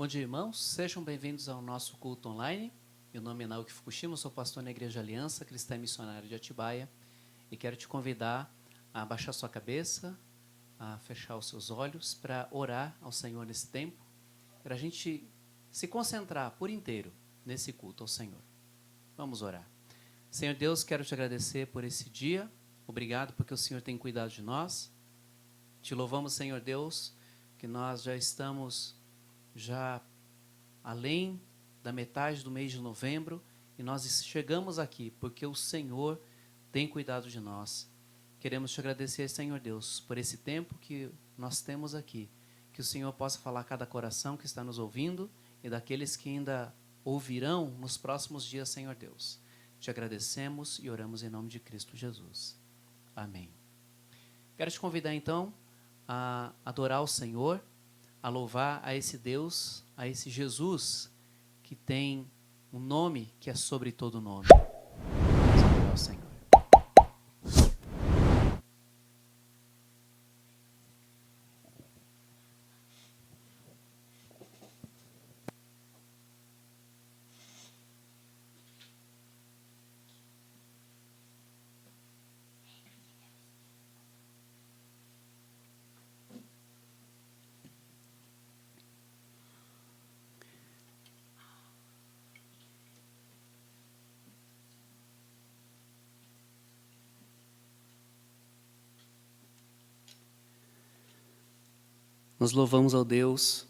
Bom dia, irmãos. Sejam bem-vindos ao nosso culto online. Meu nome é Naoki Fukushima, sou pastor na Igreja Aliança Cristã e Missionária de Atibaia e quero te convidar a abaixar sua cabeça, a fechar os seus olhos para orar ao Senhor nesse tempo, para a gente se concentrar por inteiro nesse culto ao Senhor. Vamos orar. Senhor Deus, quero te agradecer por esse dia. Obrigado porque o Senhor tem cuidado de nós. Te louvamos, Senhor Deus, que nós já estamos além da metade do mês de novembro e nós chegamos aqui porque o Senhor tem cuidado de nós. Queremos te agradecer, Senhor Deus, por esse tempo que nós temos aqui. Que o Senhor possa falar a cada coração que está nos ouvindo e daqueles que ainda ouvirão nos próximos dias, Senhor Deus. Te agradecemos e oramos em nome de Cristo Jesus. Amém. Quero te convidar então a adorar o Senhor, a louvar a esse Deus, a esse Jesus, que tem um nome que é sobre todo nome. Vamos adorar o Senhor. Nós louvamos ao Deus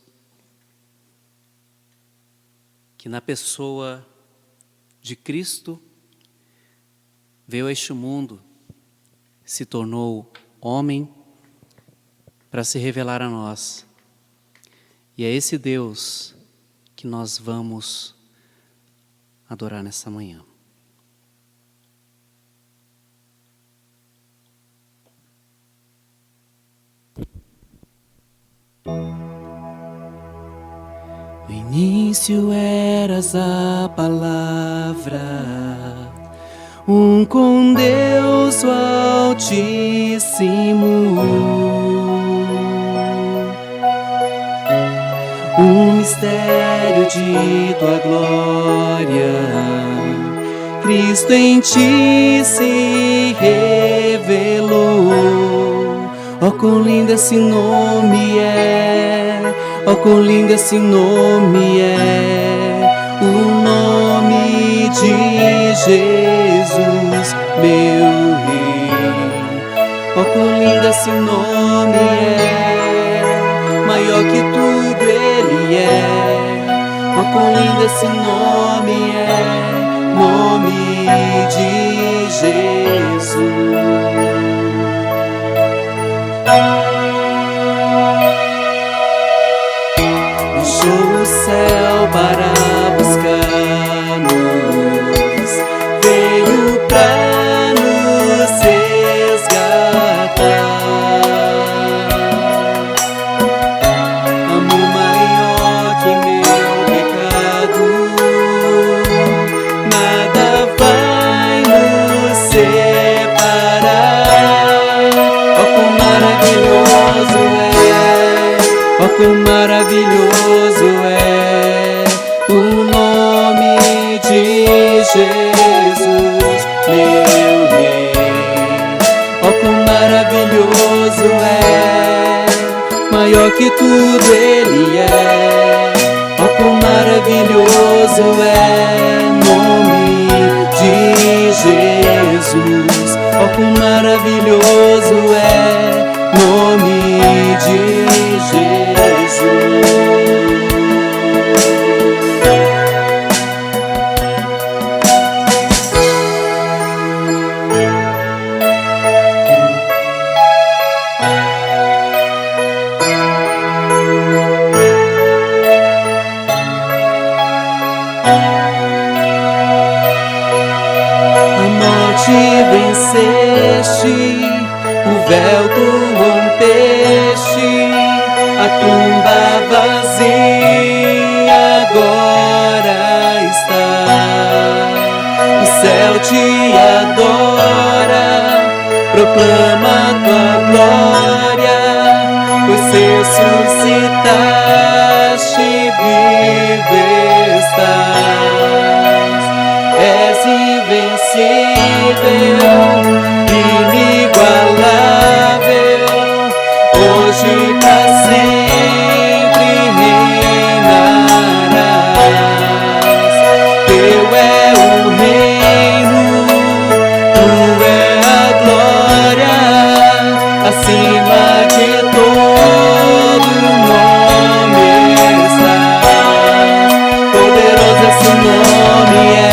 que na pessoa de Cristo veio a este mundo, se tornou homem para se revelar a nós. E é esse Deus que nós vamos adorar nessa manhã. No início eras a palavra, com Deus o Altíssimo, mistério de tua glória, Cristo em ti se revelou. Oh, quão lindo esse nome é, oh, quão lindo esse nome é, o nome de Jesus, meu Rei. Oh, quão lindo esse nome é, maior que tudo Ele é. Oh, quão lindo esse nome é, nome de Jesus. Deixou o céu para buscar-nos, veio para nos resgatar. Amor maior que meu pecado, nada vai nos separar. Oh, quão maravilhoso é, oh, quão maravilhoso é o nome de Jesus, meu Rei. Oh, quão maravilhoso é, maior que tudo Ele é. Oh, quão maravilhoso é o nome de Jesus. Oh, quão maravilhoso é o nome de Jesus. Venceste, o véu tu rompeste, a tumba vazia agora está. O céu te adora, proclama tua glória, pois ressuscitaste, inigualável, hoje pra sempre reinarás. Teu é o reino, tu é a glória, acima de todo nome estás. Poderoso esse nome é,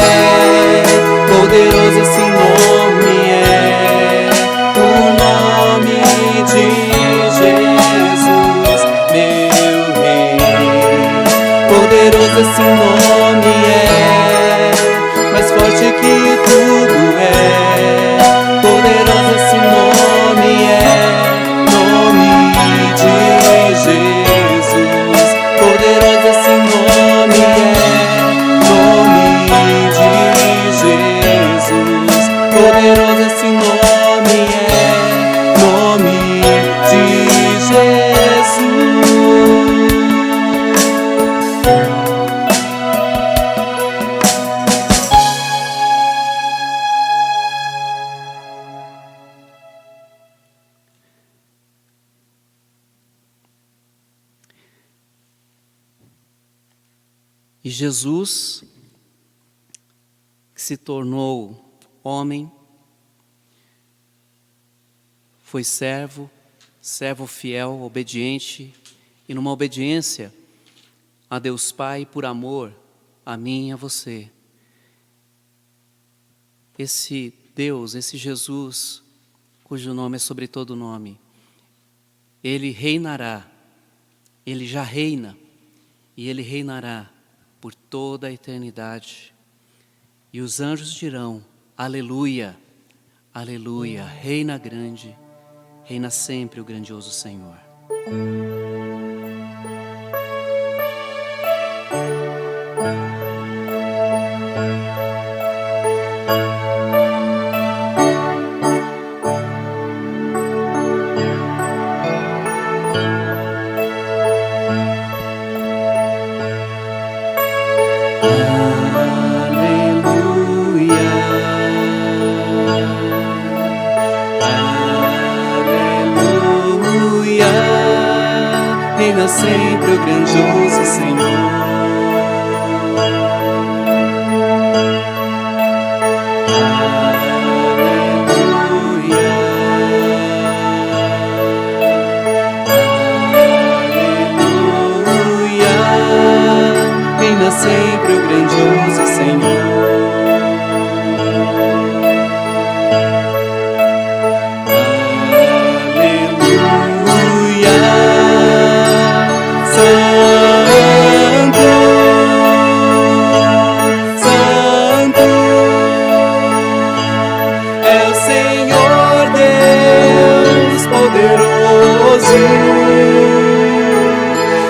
poderoso esse nome é, o nome de Jesus, meu Rei. Poderoso esse nome é, mais forte que tudo é. Poderoso esse nome é, nome de Jesus. Poderoso esse nome é, nome de Jesus. Poderoso esse nome é, nome de Jesus. E Jesus, que se tornou homem, foi servo fiel, obediente, e numa obediência a Deus Pai por amor a mim e a você. Esse Deus, esse Jesus, cujo nome é sobre todo nome, Ele reinará, Ele já reina, e Ele reinará por toda a eternidade. E os anjos dirão: aleluia, aleluia, reina grande, reina sempre o grandioso Senhor. Reina sempre o grandioso Senhor. Aleluia, aleluia, reina sempre o grandioso Senhor.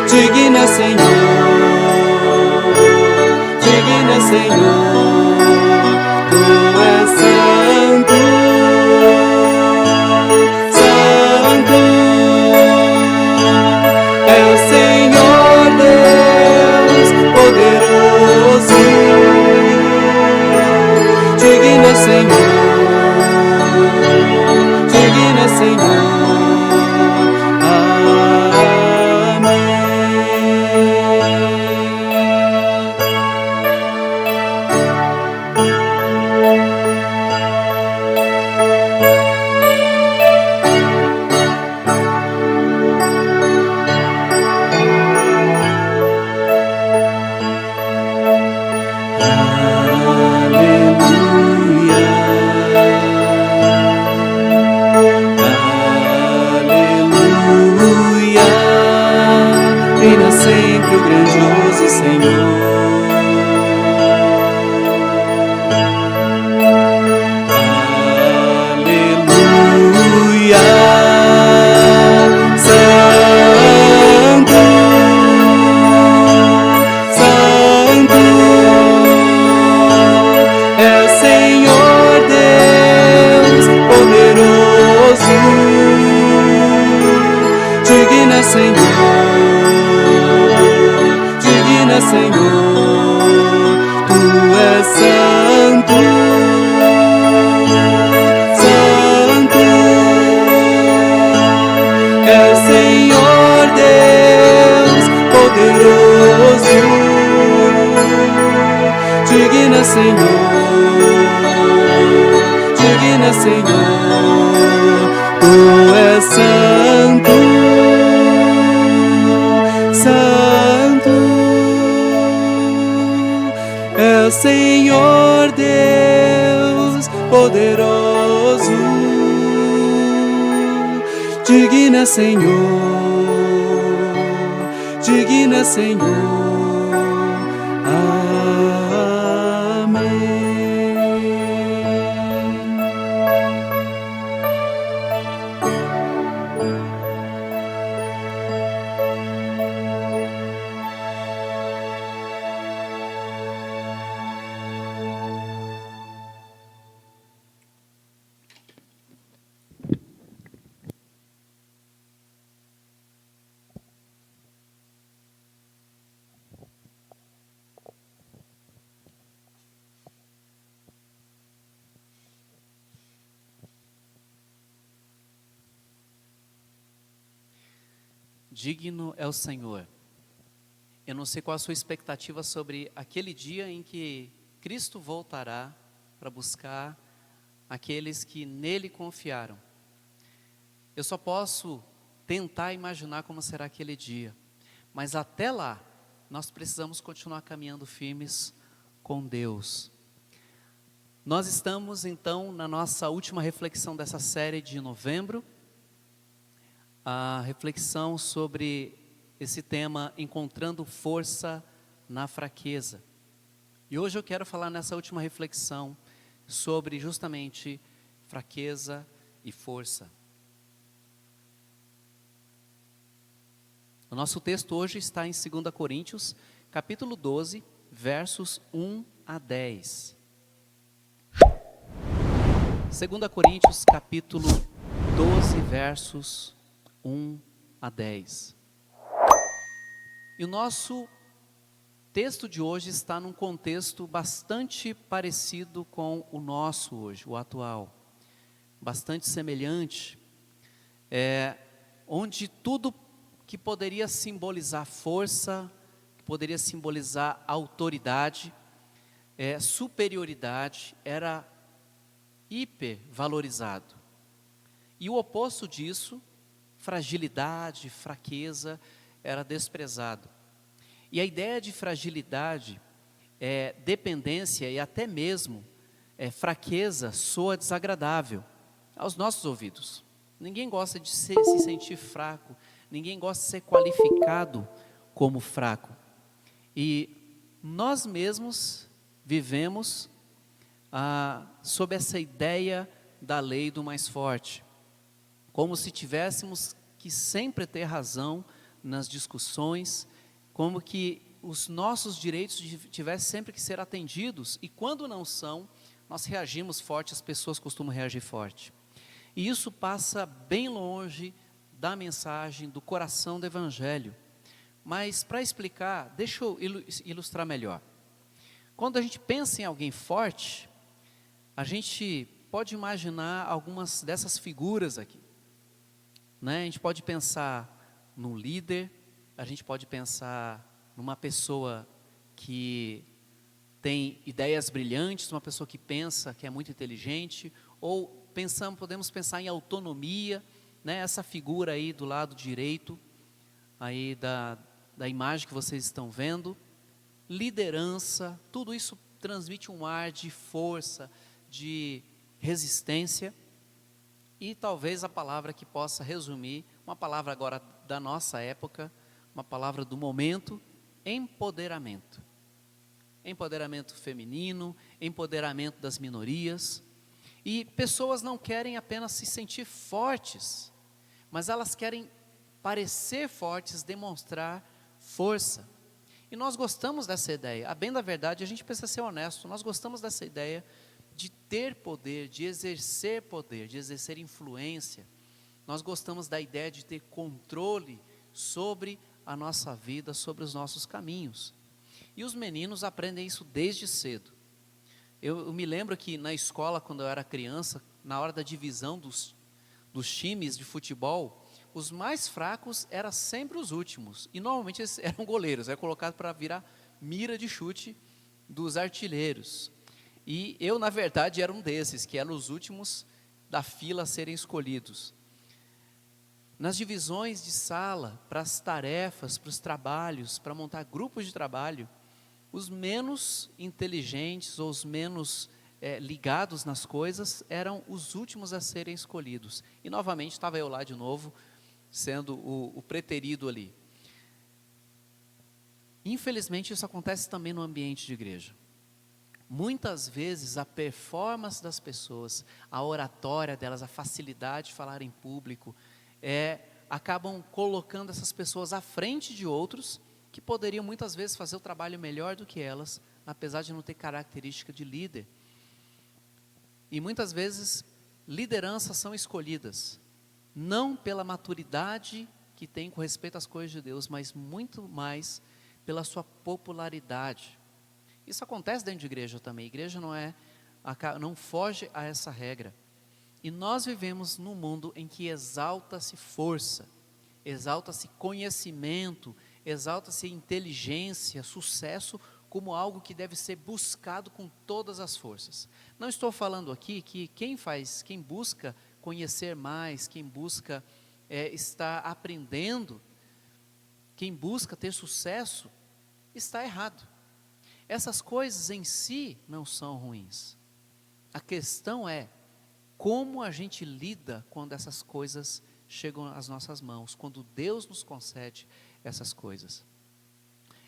Digna Senhor, digna Senhor, Tu és santo, santo, é o Senhor Deus poderoso. Digna Senhor, digna Senhor. Reina sempre o grandioso Senhor. Aleluia, santo, santo, é o Senhor Deus poderoso. Digna Senhor, Senhor, Tu és santo, digna, Senhor, Tu és santo, santo, é o Senhor Deus poderoso, digna, Senhor, digna, Senhor. Digno é o Senhor. Eu não sei qual a sua expectativa sobre aquele dia em que Cristo voltará para buscar aqueles que nele confiaram. Eu só posso tentar imaginar como será aquele dia, mas até lá, nós precisamos continuar caminhando firmes com Deus. Nós estamos então na nossa última reflexão dessa série de novembro, a reflexão sobre esse tema, encontrando força na fraqueza. E hoje eu quero falar nessa última reflexão sobre justamente fraqueza e força. O nosso texto hoje está em 2 Coríntios, capítulo 12, versos 1 a 10. 2 Coríntios, capítulo 12, versos 1 a 10. E o nosso texto de hoje está num contexto bastante parecido com o nosso hoje, o atual. Bastante semelhante, onde tudo que poderia simbolizar força, que poderia simbolizar autoridade, superioridade, era hipervalorizado. E o oposto disso, fragilidade, fraqueza, era desprezado. E a ideia de fragilidade, dependência e até mesmo fraqueza soa desagradável aos nossos ouvidos. Ninguém gosta de se sentir fraco, ninguém gosta de ser qualificado como fraco. E nós mesmos vivemos sob essa ideia da lei do mais forte, como se tivéssemos que sempre ter razão nas discussões, como que os nossos direitos tivessem sempre que ser atendidos, e quando não são, nós reagimos forte, as pessoas costumam reagir forte. E isso passa bem longe da mensagem, do coração do Evangelho. Mas para explicar, deixa eu ilustrar melhor. Quando a gente pensa em alguém forte, a gente pode imaginar algumas dessas figuras aqui, né? A gente pode pensar num líder, a gente pode pensar numa pessoa que tem ideias brilhantes, uma pessoa que pensa, que é muito inteligente, ou podemos pensar em autonomia, né? Essa figura aí do lado direito, aí da imagem que vocês estão vendo, liderança, tudo isso transmite um ar de força, de resistência. E talvez a palavra que possa resumir, uma palavra agora da nossa época, uma palavra do momento, empoderamento. Empoderamento feminino, empoderamento das minorias. E pessoas não querem apenas se sentir fortes, mas elas querem parecer fortes, demonstrar força. E nós gostamos dessa ideia. A bem da verdade, a gente precisa ser honesto, nós gostamos dessa ideia de ter poder, de exercer influência. Nós gostamos da ideia de ter controle sobre a nossa vida, sobre os nossos caminhos. E os meninos aprendem isso desde cedo. Eu me lembro que na escola, quando eu era criança, na hora da divisão dos times de futebol, os mais fracos eram sempre os últimos. E normalmente eles eram goleiros, era colocado para virar mira de chute dos artilheiros. E eu, na verdade, era um desses, que eram os últimos da fila a serem escolhidos. Nas divisões de sala, para as tarefas, para os trabalhos, para montar grupos de trabalho, os menos inteligentes ou os menos ligados nas coisas eram os últimos a serem escolhidos. E novamente estava eu lá de novo, sendo o preterido ali. Infelizmente isso acontece também no ambiente de igreja. Muitas vezes a performance das pessoas, a oratória delas, a facilidade de falar em público, acabam colocando essas pessoas à frente de outros que poderiam muitas vezes fazer o trabalho melhor do que elas, apesar de não ter característica de líder. E muitas vezes lideranças são escolhidas, não pela maturidade que tem com respeito às coisas de Deus, mas muito mais pela sua popularidade. Isso acontece dentro de igreja também. A igreja não foge a essa regra. E nós vivemos num mundo em que exalta-se força, exalta-se conhecimento, exalta-se inteligência, sucesso, como algo que deve ser buscado com todas as forças. Não estou falando aqui que quem busca conhecer mais, quem busca estar aprendendo, quem busca ter sucesso, está errado. Essas coisas em si não são ruins. A questão é como a gente lida quando essas coisas chegam às nossas mãos, quando Deus nos concede essas coisas.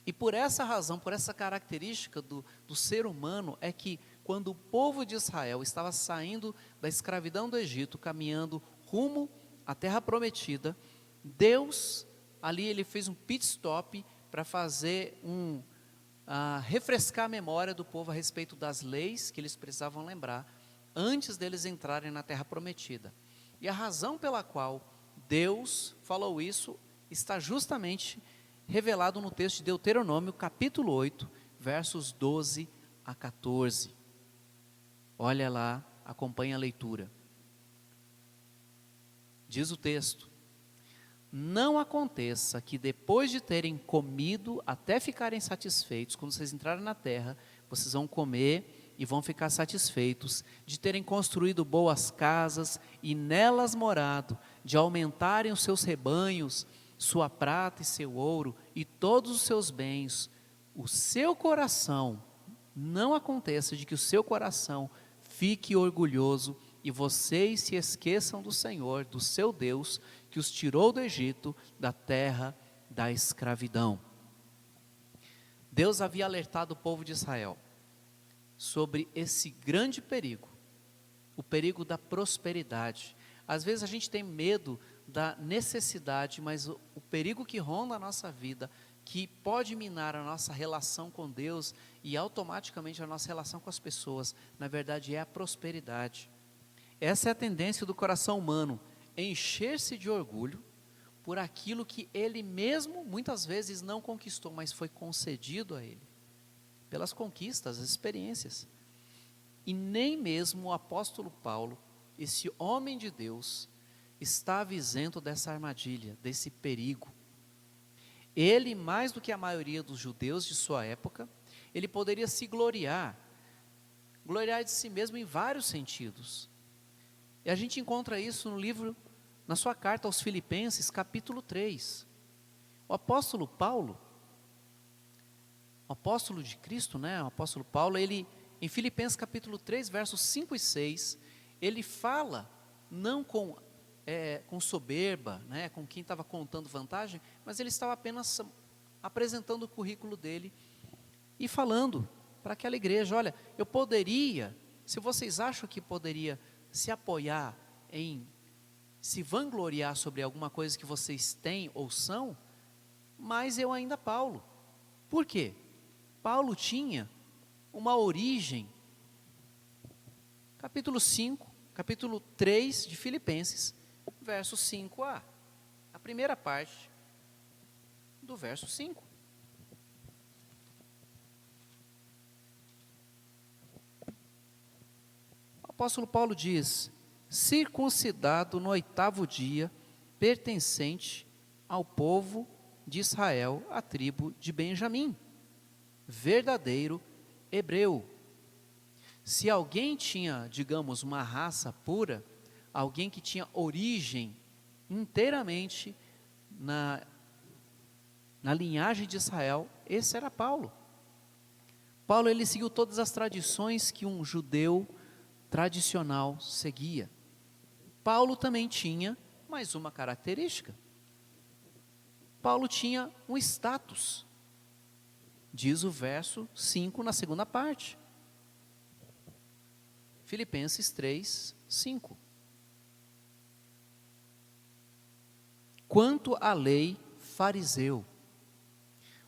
E por essa razão, por essa característica do ser humano, é que quando o povo de Israel estava saindo da escravidão do Egito, caminhando rumo à terra prometida, Deus, ali ele fez um pit stop para fazer refrescar a memória do povo a respeito das leis que eles precisavam lembrar, antes deles entrarem na terra prometida. E a razão pela qual Deus falou isso está justamente revelado no texto de Deuteronômio, capítulo 8, versos 12 a 14. Olha lá, acompanha a leitura. Diz o texto: não aconteça que depois de terem comido até ficarem satisfeitos, quando vocês entrarem na terra, vocês vão comer e vão ficar satisfeitos, de terem construído boas casas e nelas morado, de aumentarem os seus rebanhos, sua prata e seu ouro e todos os seus bens, o seu coração, não aconteça de que o seu coração fique orgulhoso e vocês se esqueçam do Senhor, do seu Deus, que os tirou do Egito, da terra da escravidão. Deus havia alertado o povo de Israel sobre esse grande perigo, o perigo da prosperidade. Às vezes a gente tem medo da necessidade, mas o perigo que ronda a nossa vida, que pode minar a nossa relação com Deus e automaticamente a nossa relação com as pessoas, na verdade é a prosperidade. Essa é a tendência do coração humano, encher-se de orgulho por aquilo que ele mesmo muitas vezes não conquistou, mas foi concedido a ele, pelas conquistas, as experiências. E nem mesmo o apóstolo Paulo, esse homem de Deus, estava isento dessa armadilha, desse perigo. Ele, mais do que a maioria dos judeus de sua época, ele poderia se gloriar de si mesmo em vários sentidos. E a gente encontra isso no livro, na sua carta aos Filipenses, capítulo 3. O apóstolo Paulo, o apóstolo de Cristo, o apóstolo Paulo, ele, em Filipenses capítulo 3, versos 5 e 6, ele fala, não com soberba, com quem estava contando vantagem, mas ele estava apenas apresentando o currículo dele e falando para aquela igreja: olha, eu poderia, se vocês acham que poderia se apoiar se vangloriar sobre alguma coisa que vocês têm ou são, mas eu ainda Paulo. Por quê? Paulo tinha uma origem, capítulo 3 de Filipenses, verso 5a, a primeira parte do verso 5. O apóstolo Paulo diz: circuncidado no 8º dia, pertencente ao povo de Israel, a tribo de Benjamim, verdadeiro hebreu, Se alguém tinha, digamos, uma raça pura, alguém que tinha origem inteiramente na linhagem de Israel, esse era Paulo. Paulo, ele seguiu todas as tradições que um judeu tradicional seguia. Paulo também tinha mais uma característica. Paulo tinha um status, diz o verso 5 na segunda parte. Filipenses 3, 5. Quanto à lei, fariseu.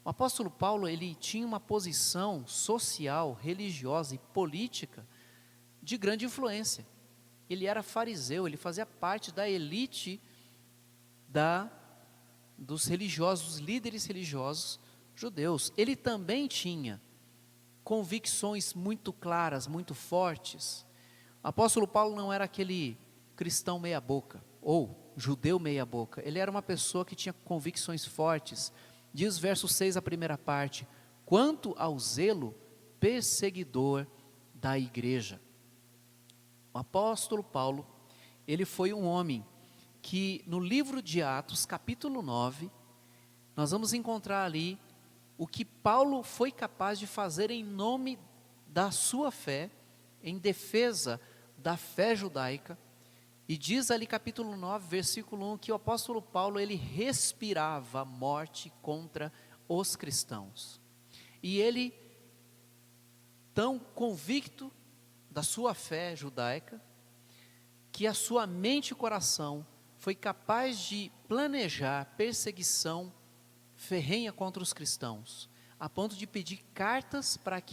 O apóstolo Paulo, ele tinha uma posição social, religiosa e política de grande influência. Ele era fariseu, ele fazia parte da elite dos religiosos, dos líderes religiosos judeus. Ele também tinha convicções muito claras, muito fortes. O apóstolo Paulo não era aquele cristão meia boca, ou judeu meia boca. Ele era uma pessoa que tinha convicções fortes. Diz verso 6, a primeira parte: quanto ao zelo perseguidor da igreja. O apóstolo Paulo, ele foi um homem que no livro de Atos, capítulo 9, nós vamos encontrar ali o que Paulo foi capaz de fazer em nome da sua fé, em defesa da fé judaica. E diz ali capítulo 9, versículo 1, que o apóstolo Paulo, ele respirava morte contra os cristãos. E ele, tão convicto da sua fé judaica, que a sua mente e coração foi capaz de planejar perseguição ferrenha contra os cristãos, a ponto de pedir cartas para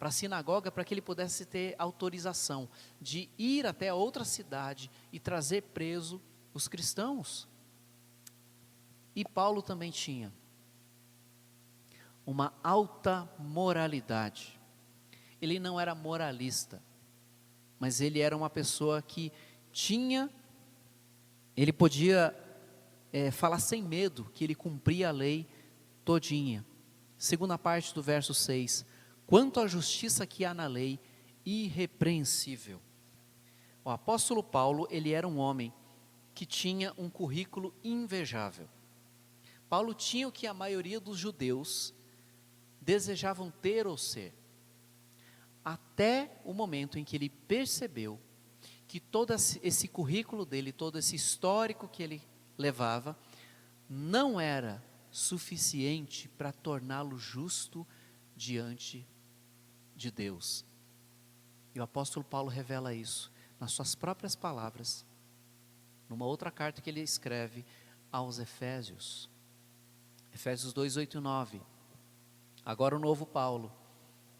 a sinagoga, para que ele pudesse ter autorização de ir até outra cidade e trazer preso os cristãos. E Paulo também tinha uma alta moralidade. Ele não era moralista, mas ele era uma pessoa que ele podia falar sem medo, que ele cumpria a lei todinha. Segunda parte do verso 6, quanto à justiça que há na lei, irrepreensível. O apóstolo Paulo, ele era um homem que tinha um currículo invejável. Paulo tinha o que a maioria dos judeus desejavam ter ou ser. Até o momento em que ele percebeu que todo esse currículo dele, todo esse histórico que ele levava, não era suficiente para torná-lo justo diante de Deus. E o apóstolo Paulo revela isso nas suas próprias palavras, numa outra carta que ele escreve aos Efésios. Efésios 2, 8 e 9. Agora o novo Paulo,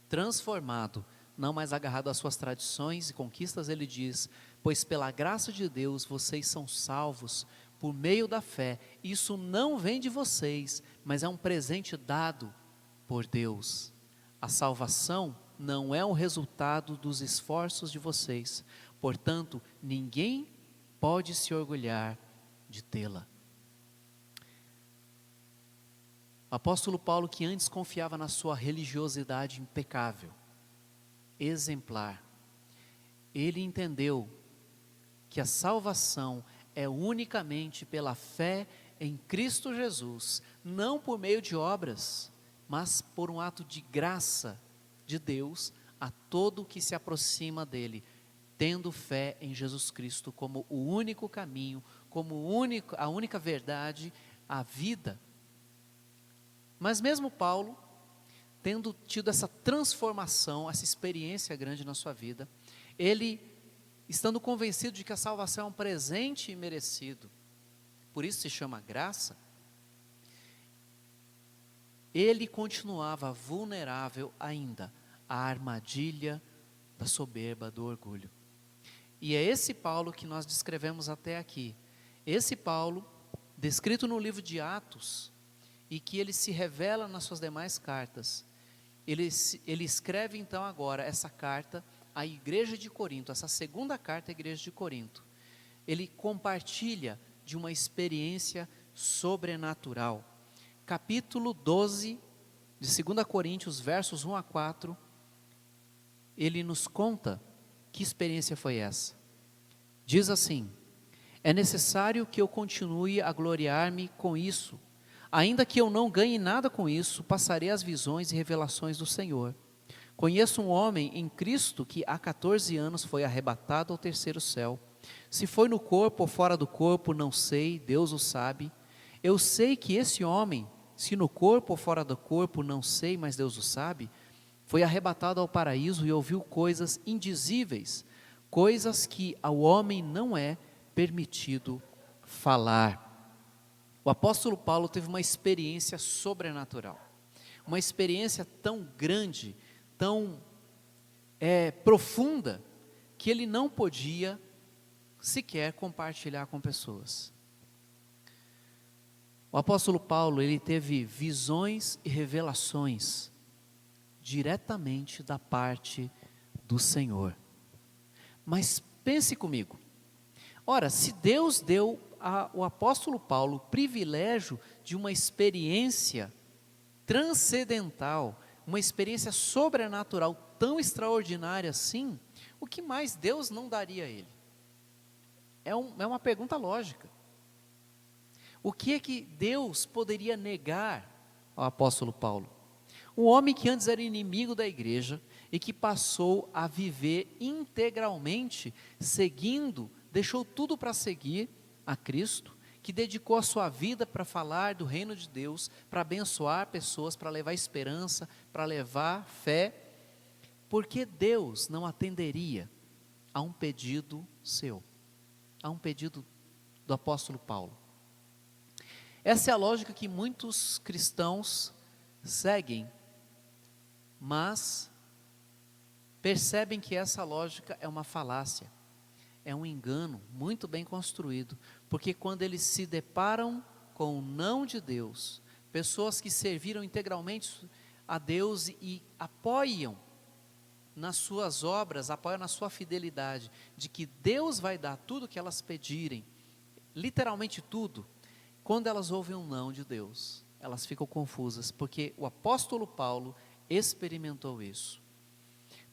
transformado, não mais agarrado às suas tradições e conquistas, ele diz: pois pela graça de Deus vocês são salvos por meio da fé. Isso não vem de vocês, mas é um presente dado por Deus. A salvação não é um resultado dos esforços de vocês, portanto, ninguém pode se orgulhar de tê-la. O apóstolo Paulo, que antes confiava na sua religiosidade impecável, exemplar, ele entendeu que a salvação é unicamente pela fé em Cristo Jesus, não por meio de obras, mas por um ato de graça de Deus a todo que se aproxima dele, tendo fé em Jesus Cristo como o único caminho, como a única verdade, a vida. Mas mesmo Paulo, tendo tido essa transformação, essa experiência grande na sua vida, ele, estando convencido de que a salvação é um presente imerecido, por isso se chama graça, ele continuava vulnerável ainda à armadilha da soberba, do orgulho. E é esse Paulo que nós descrevemos até aqui. Esse Paulo, descrito no livro de Atos, e que ele se revela nas suas demais cartas. Ele escreve então agora essa carta à igreja de Corinto, essa segunda carta à igreja de Corinto. Ele compartilha de uma experiência sobrenatural. Capítulo 12 de 2 Coríntios, versos 1 a 4, ele nos conta que experiência foi essa. Diz assim: é necessário que eu continue a gloriar-me com isso. Ainda que eu não ganhe nada com isso, passarei as visões e revelações do Senhor. Conheço um homem em Cristo que há 14 anos foi arrebatado ao terceiro céu. Se foi no corpo ou fora do corpo, não sei, Deus o sabe. Eu sei que esse homem, se no corpo ou fora do corpo, não sei, mas Deus o sabe, foi arrebatado ao paraíso e ouviu coisas indizíveis, coisas que ao homem não é permitido falar. O apóstolo Paulo teve uma experiência sobrenatural, uma experiência tão grande, tão profunda, que ele não podia sequer compartilhar com pessoas. O apóstolo Paulo, ele teve visões e revelações diretamente da parte do Senhor. Mas pense comigo, ora, se Deus deu ao apóstolo Paulo o privilégio de uma experiência transcendental, uma experiência sobrenatural tão extraordinária assim, o que mais Deus não daria a ele? É uma pergunta lógica. O que é que Deus poderia negar ao apóstolo Paulo? Um homem que antes era inimigo da igreja e que passou a viver integralmente, seguindo, deixou tudo para seguir a Cristo, que dedicou a sua vida para falar do reino de Deus, para abençoar pessoas, para levar esperança, para levar fé. Porque Deus não atenderia a um pedido seu, a um pedido do apóstolo Paulo? Essa é a lógica que muitos cristãos seguem, mas percebem que essa lógica é uma falácia, é um engano muito bem construído, porque quando eles se deparam com o não de Deus, pessoas que serviram integralmente a Deus e apoiam nas suas obras, apoiam na sua fidelidade, de que Deus vai dar tudo o que elas pedirem, literalmente tudo. Quando elas ouvem um não de Deus, elas ficam confusas, porque o apóstolo Paulo experimentou isso.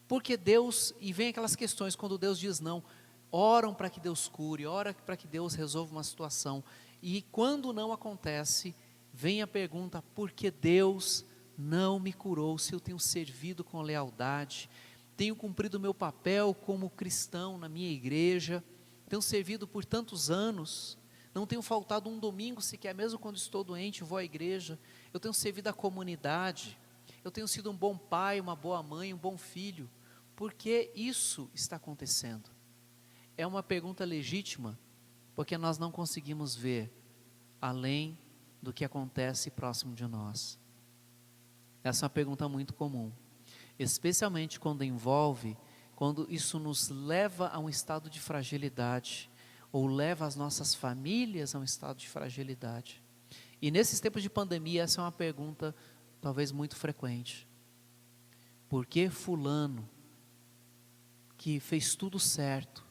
Porque Deus, e vem aquelas questões, quando Deus diz não, oram para que Deus cure, oram para que Deus resolva uma situação, e quando não acontece, vem a pergunta: por que Deus não me curou, se eu tenho servido com lealdade, tenho cumprido o meu papel como cristão na minha igreja, tenho servido por tantos anos, não tenho faltado um domingo sequer, mesmo quando estou doente, eu vou à igreja, eu tenho servido a comunidade, eu tenho sido um bom pai, uma boa mãe, um bom filho. Por que isso está acontecendo? É uma pergunta legítima, porque nós não conseguimos ver além do que acontece próximo de nós. Essa é uma pergunta muito comum, especialmente quando isso nos leva a um estado de fragilidade, ou leva as nossas famílias a um estado de fragilidade. E nesses tempos de pandemia, essa é uma pergunta talvez muito frequente. Por que fulano, que fez tudo certo,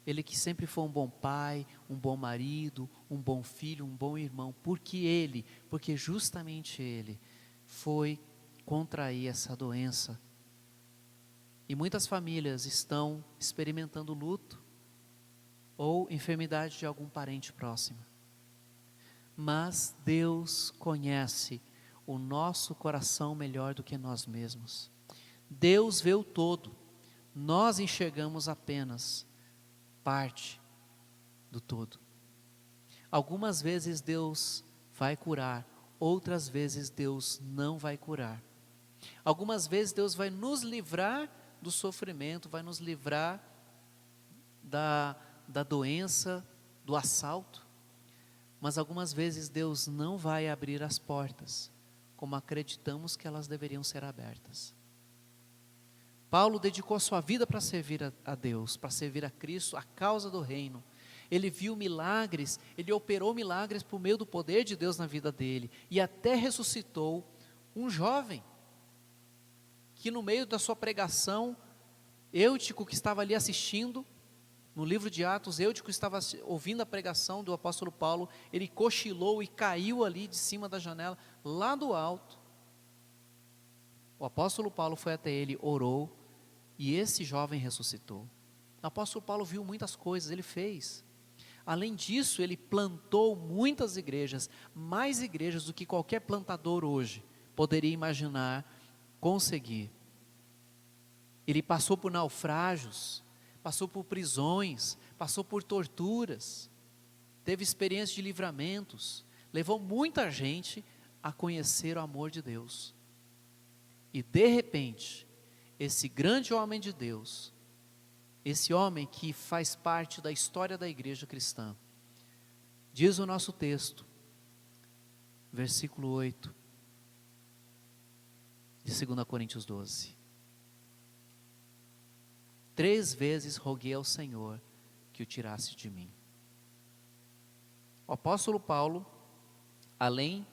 ele que sempre foi um bom pai, um bom marido, um bom filho, um bom irmão, porque justamente ele foi contrair essa doença? E muitas famílias estão experimentando luto, ou enfermidade de algum parente próximo. Mas Deus conhece o nosso coração melhor do que nós mesmos. Deus vê o todo, nós enxergamos apenas parte do todo. Algumas vezes Deus vai curar, outras vezes Deus não vai curar. Algumas vezes Deus vai nos livrar do sofrimento, vai nos livrar da doença, do assalto, mas algumas vezes Deus não vai abrir as portas, como acreditamos que elas deveriam ser abertas. Paulo dedicou a sua vida para servir a Deus, para servir a Cristo, a causa do reino. Ele viu milagres, ele operou milagres por meio do poder de Deus na vida dele, e até ressuscitou um jovem, que no meio da sua pregação, Eutico, que estava ali assistindo, no livro de Atos, Eutico estava ouvindo a pregação do apóstolo Paulo, ele cochilou e caiu ali de cima da janela, lá do alto. O apóstolo Paulo foi até ele, orou, E esse jovem ressuscitou. O apóstolo Paulo viu muitas coisas, ele fez. Além disso, ele plantou muitas igrejas, mais igrejas do que qualquer plantador hoje poderia imaginar conseguir. Ele passou por naufrágios, passou por prisões, passou por torturas, teve experiência de livramentos, levou muita gente a conhecer o amor de Deus. E de repente, esse grande homem de Deus, esse homem que faz parte da história da igreja cristã, diz o nosso texto, versículo 8, de 2 Coríntios 12. 3 vezes roguei ao Senhor que o tirasse de mim. O apóstolo Paulo, além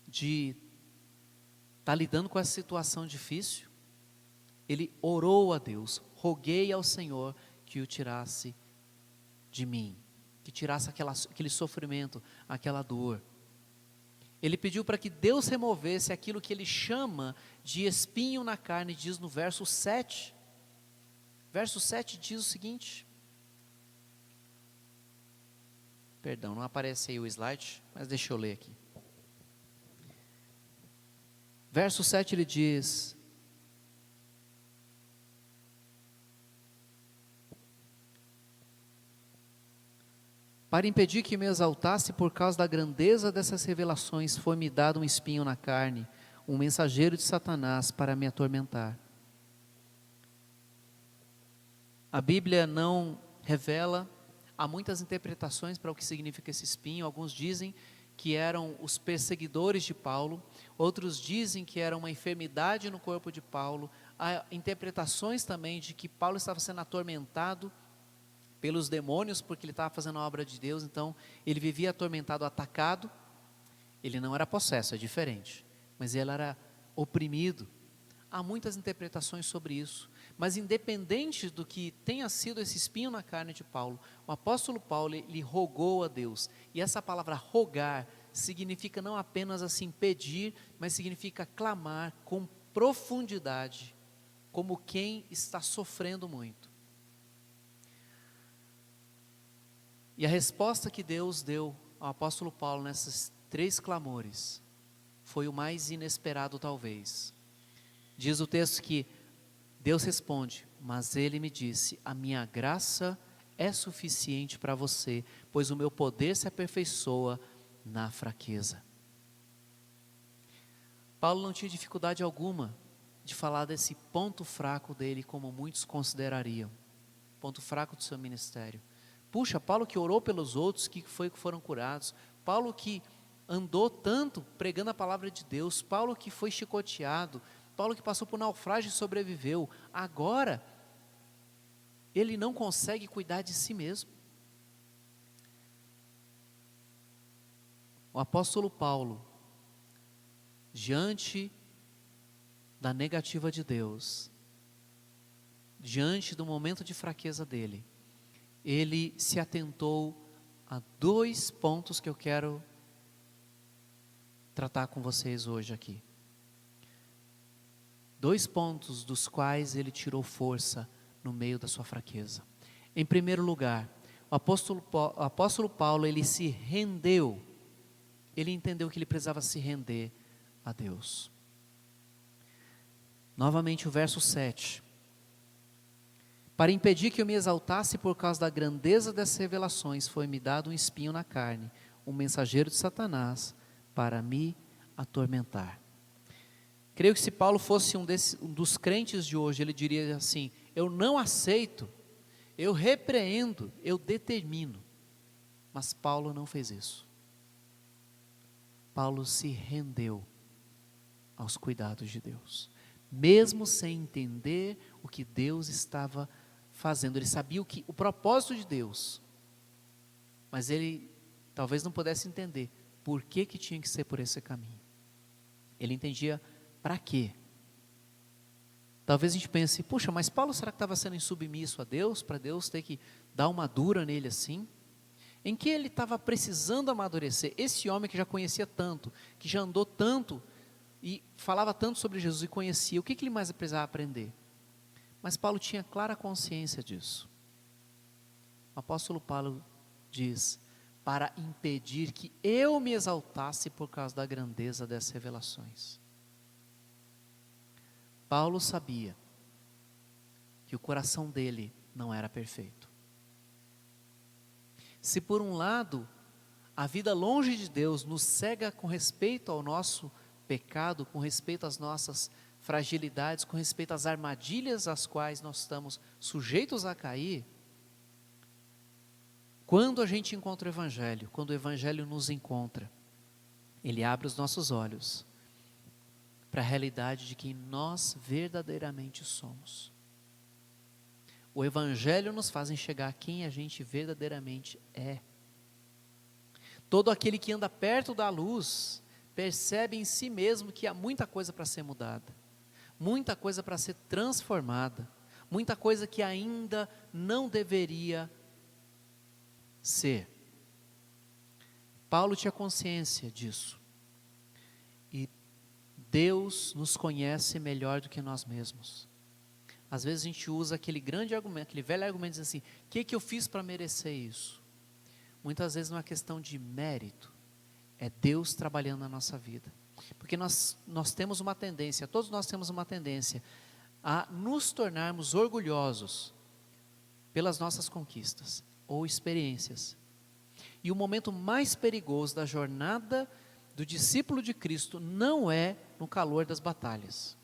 de estar lidando com essa situação difícil, ele orou a Deus, roguei ao Senhor que o tirasse de mim, que tirasse aquele sofrimento, aquela dor. Ele pediu para que Deus removesse aquilo que ele chama de espinho na carne, diz no verso 7. Verso 7 diz o seguinte, perdão, não aparece aí o slide, mas deixa eu ler aqui. Verso 7 ele diz: para impedir que me exaltasse por causa da grandeza dessas revelações, foi-me dado um espinho na carne, um mensageiro de Satanás para me atormentar. A Bíblia não revela, há muitas interpretações para o que significa esse espinho. Alguns dizem que eram os perseguidores de Paulo, outros dizem que era uma enfermidade no corpo de Paulo. Há interpretações também de que Paulo estava sendo atormentado pelos demônios, porque ele estava fazendo a obra de Deus, então ele vivia atormentado, atacado. Ele não era possesso, é diferente, mas ele era oprimido. Há muitas interpretações sobre isso, mas independente do que tenha sido esse espinho na carne de Paulo, o apóstolo Paulo, ele rogou a Deus, e essa palavra rogar, significa não apenas assim pedir, mas significa clamar com profundidade, como quem está sofrendo muito. E a resposta que Deus deu ao apóstolo Paulo nesses 3 clamores, foi o mais inesperado talvez. Diz o texto que Deus responde: mas ele me disse, a minha graça é suficiente para você, pois o meu poder se aperfeiçoa na fraqueza. Paulo não tinha dificuldade alguma de falar desse ponto fraco dele, como muitos considerariam, ponto fraco do seu ministério. Puxa, Paulo que orou pelos outros, que foram curados, Paulo que andou tanto pregando a palavra de Deus, Paulo que foi chicoteado, Paulo que passou por naufrágio e sobreviveu, agora ele não consegue cuidar de si mesmo. O apóstolo Paulo, diante da negativa de Deus, diante do momento de fraqueza dele, ele se atentou a 2 pontos que eu quero tratar com vocês hoje aqui. 2 pontos dos quais ele tirou força no meio da sua fraqueza. Em primeiro lugar, o apóstolo Paulo, ele se rendeu, ele entendeu que ele precisava se render a Deus. Novamente o verso 7. Para impedir que eu me exaltasse por causa da grandeza dessas revelações, foi-me dado um espinho na carne, um mensageiro de Satanás, para me atormentar. Creio que se Paulo fosse um dos crentes de hoje, ele diria assim: eu não aceito, eu repreendo, eu determino. Mas Paulo não fez isso. Paulo se rendeu aos cuidados de Deus, mesmo sem entender o que Deus estava fazendo. Ele sabia o propósito de Deus, mas ele talvez não pudesse entender por que tinha que ser por esse caminho. Ele entendia para quê. Talvez a gente pense: puxa, mas Paulo será que estava sendo insubmisso a Deus, para Deus ter que dar uma dura nele assim? Em que ele estava precisando amadurecer? Esse homem que já conhecia tanto, que já andou tanto e falava tanto sobre Jesus e conhecia, o que ele mais precisava aprender? Mas Paulo tinha clara consciência disso. O apóstolo Paulo diz: para impedir que eu me exaltasse por causa da grandeza dessas revelações. Paulo sabia que o coração dele não era perfeito. Se por um lado, a vida longe de Deus nos cega com respeito ao nosso pecado, com respeito às nossas fragilidades, com respeito às armadilhas às quais nós estamos sujeitos a cair, quando a gente encontra o Evangelho, quando o Evangelho nos encontra, ele abre os nossos olhos para a realidade de quem nós verdadeiramente somos. O Evangelho nos faz enxergar quem a gente verdadeiramente é. Todo aquele que anda perto da luz percebe em si mesmo que há muita coisa para ser mudada, muita coisa para ser transformada, muita coisa que ainda não deveria ser. Paulo tinha consciência disso. E Deus nos conhece melhor do que nós mesmos. Às vezes a gente usa aquele grande argumento, aquele velho argumento, diz assim: o que eu fiz para merecer isso? Muitas vezes não é questão de mérito, é Deus trabalhando na nossa vida. Porque nós temos uma tendência, todos nós temos uma tendência a nos tornarmos orgulhosos pelas nossas conquistas ou experiências. E o momento mais perigoso da jornada do discípulo de Cristo não é no calor das batalhas.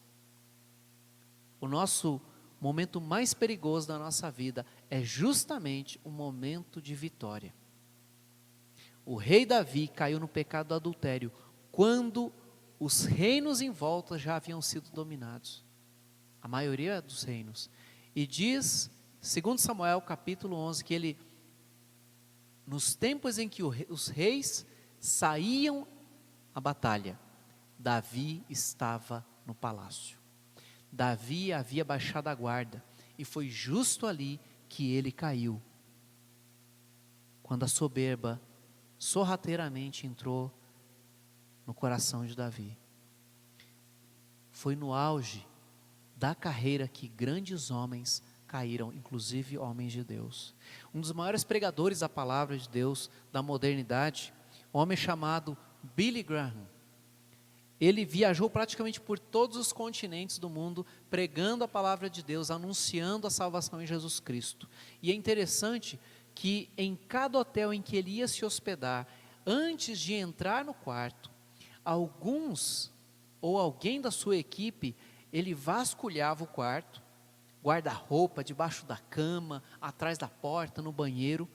O nosso momento mais perigoso da nossa vida é justamente o momento de vitória. O rei Davi caiu no pecado do adultério quando os reinos em volta já haviam sido dominados. A maioria dos reinos. E diz, segundo Samuel capítulo 11, que ele, nos tempos em que os reis saíam à batalha, Davi estava no palácio. Davi havia baixado a guarda e foi justo ali que ele caiu, quando a soberba sorrateiramente entrou no coração de Davi. Foi no auge da carreira que grandes homens caíram, inclusive homens de Deus. Um dos maiores pregadores da palavra de Deus da modernidade, um homem chamado Billy Graham. Ele viajou praticamente por todos os continentes do mundo, pregando a palavra de Deus, anunciando a salvação em Jesus Cristo. E é interessante que em cada hotel em que ele ia se hospedar, antes de entrar no quarto, alguns ou alguém da sua equipe, ele vasculhava o quarto, guarda-roupa, debaixo da cama, atrás da porta, no banheiro,